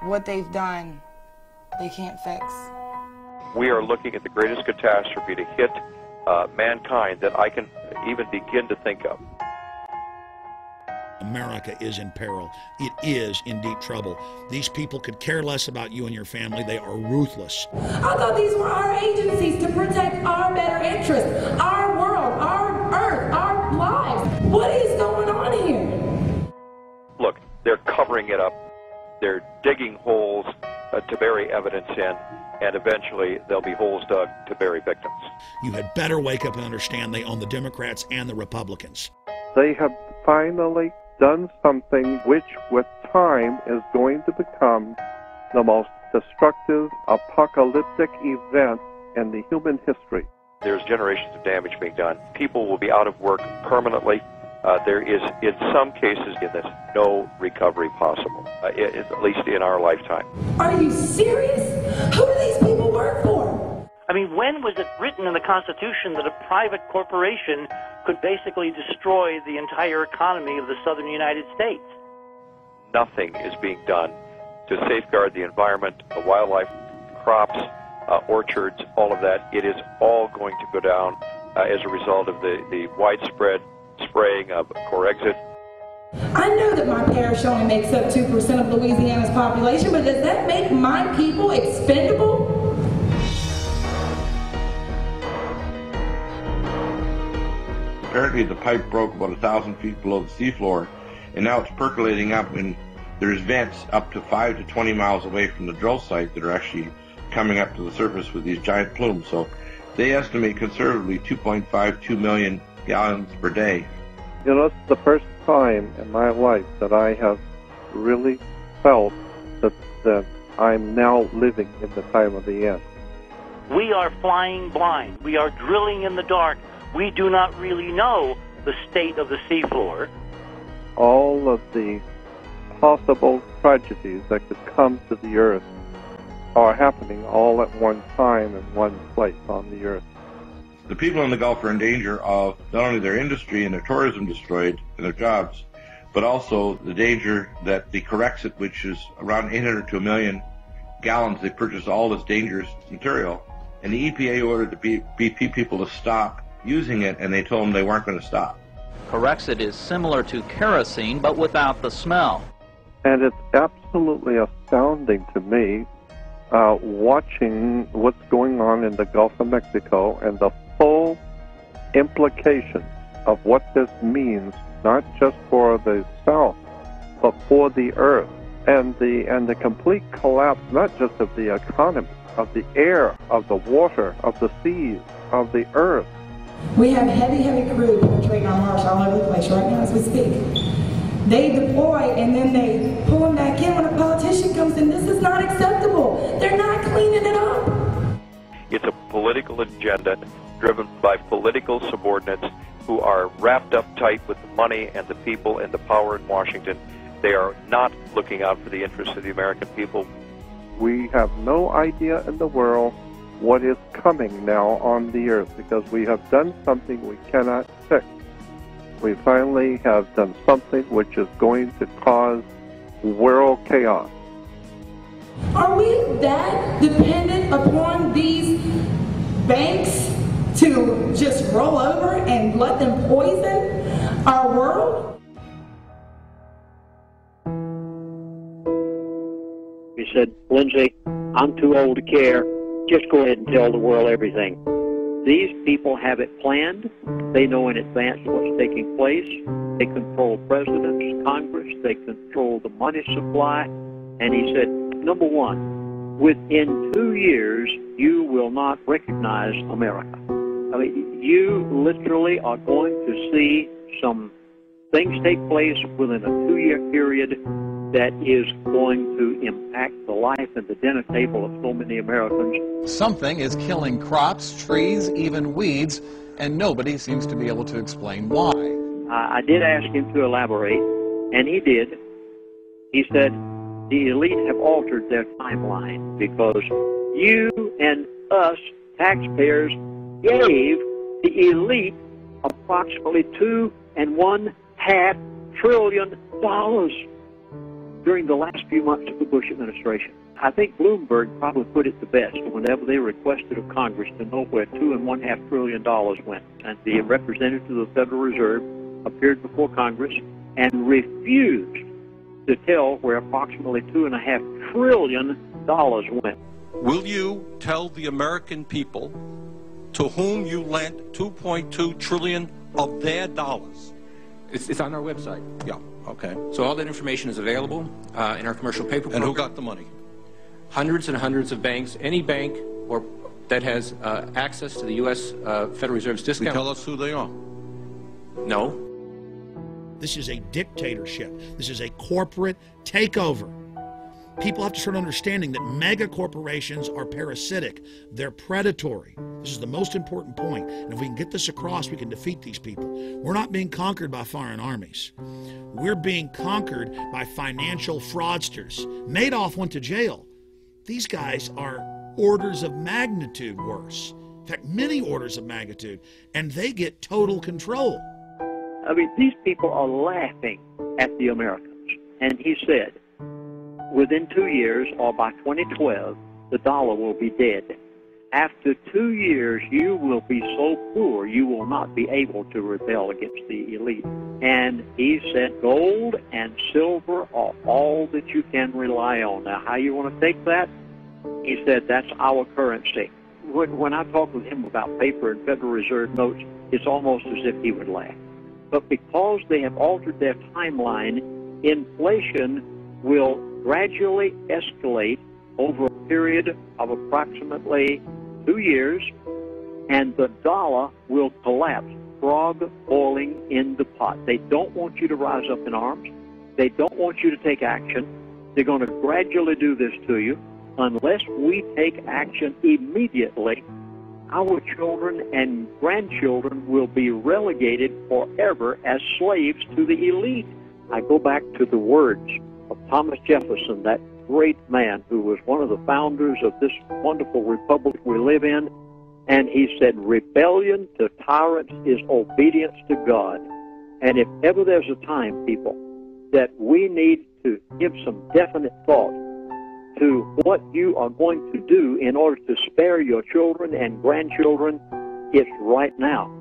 what they've done, they can't fix. We are looking at the greatest catastrophe to hit mankind that I can even begin to think of. America is in peril. It is in deep trouble. These people could care less about you and your family. They are ruthless. I thought these were our agencies to protect our better interests, our world, our earth, our lives. What is going on here? Look, they're covering it up. They're digging holes to bury evidence in, and eventually there'll be holes dug to bury victims. You had better wake up and understand they own the Democrats and the Republicans. They have finally done something which with time is going to become the most destructive, apocalyptic event in the human history. There's generations of damage being done. People will be out of work permanently. There is, in some cases in this, no recovery possible, at least in our lifetime. Are you serious? Who do these people work for? I mean, when was it written in the Constitution that a private corporation could basically destroy the entire economy of the southern United States? Nothing is being done to safeguard the environment, the wildlife, crops, orchards, all of that. It is all going to go down as a result of the widespread spraying of Corexit. I know that my parish only makes up 2% of Louisiana's population, but does that make my people expendable? Apparently the pipe broke about 1,000 feet below the seafloor, and now it's percolating up, and there's vents up to 5 to 20 miles away from the drill site that are actually coming up to the surface with these giant plumes. So they estimate conservatively 2.52 million gallons per day. You know, it's the first time in my life that I have really felt that I'm now living in the time of the end. We are flying blind. We are drilling in the dark. We do not really know the state of the seafloor. All of the possible tragedies that could come to the earth are happening all at one time in one place on the earth. The people in the Gulf are in danger of not only their industry and their tourism destroyed and their jobs, but also the danger that the Corexit, which is around 800 to 1 million gallons, they purchase all this dangerous material. And the EPA ordered the BP people to stop using it, and they told them they weren't going to stop. Corexit is similar to kerosene, but without the smell. And it's absolutely astounding to me watching what's going on in the Gulf of Mexico and the full implications of what this means, not just for the South, but for the earth, and the complete collapse, not just of the economy, of the air, of the water, of the seas, of the earth. We have heavy crude penetrating our marsh all over the place right now as we speak. They deploy and then they pull them back in when a politician comes in. This is not acceptable. They're not cleaning it up. It's a political agenda driven by political subordinates who are wrapped up tight with the money and the people and the power in Washington. They are not looking out for the interests of the American people. We have no idea in the world what is coming now on the earth because we have done something we cannot fix. We finally have done something which is going to cause world chaos. Are we that dependent upon these banks to just roll over and let them poison our world? He said, Lindsay, I'm too old to care. Just go ahead and tell the world everything. These people have it planned. They know in advance what's taking place. They control presidents, Congress. They control the money supply. And he said, number one, within 2 years, you will not recognize America. I mean, you literally are going to see some things take place within a 2-year period that is going to impact the life and the dinner table of so many Americans. Something is killing crops, trees, even weeds, and nobody seems to be able to explain why. I did ask him to elaborate, and he did. He said, the elite have altered their timeline because you and us, taxpayers, gave the elite approximately $2.5 trillion. during the last few months of the Bush administration. I think Bloomberg probably put it the best whenever they requested of Congress to know where $2.5 trillion went. And the representative of the Federal Reserve appeared before Congress and refused to tell where approximately $2.5 trillion went. Will you tell the American people to whom you lent $2.2 trillion of their dollars? It's on our website. Yeah, okay. So all that information is available in our commercial paper program. And who got the money? Hundreds and hundreds of banks. Any bank or that has access to the U.S. Federal Reserve's discount. You tell us who they are. No. This is a dictatorship. This is a corporate takeover. People have to start understanding that mega corporations are parasitic. They're predatory. This is the most important point. And if we can get this across, we can defeat these people. We're not being conquered by foreign armies. We're being conquered by financial fraudsters. Madoff went to jail. These guys are orders of magnitude worse. In fact, many orders of magnitude. And they get total control. I mean, these people are laughing at the Americans. And he said, within 2 years, or by 2012, the dollar will be dead. After 2 years, you will be so poor, you will not be able to rebel against the elite. And he said, gold and silver are all that you can rely on. Now, how you want to take that? He said, that's our currency. When I talk with him about paper and Federal Reserve notes, it's almost as if he would laugh. But because they have altered their timeline, inflation will gradually escalate over a period of approximately 2 years, and the dollar will collapse, frog boiling in the pot. They don't want you to rise up in arms. They don't want you to take action. They're going to gradually do this to you. Unless we take action immediately, our children and grandchildren will be relegated forever as slaves to the elite. I go back to the words of Thomas Jefferson, that great man who was one of the founders of this wonderful republic we live in, and he said, rebellion to tyrants is obedience to God. And if ever there's a time, people, that we need to give some definite thought to what you are going to do in order to spare your children and grandchildren, it's right now.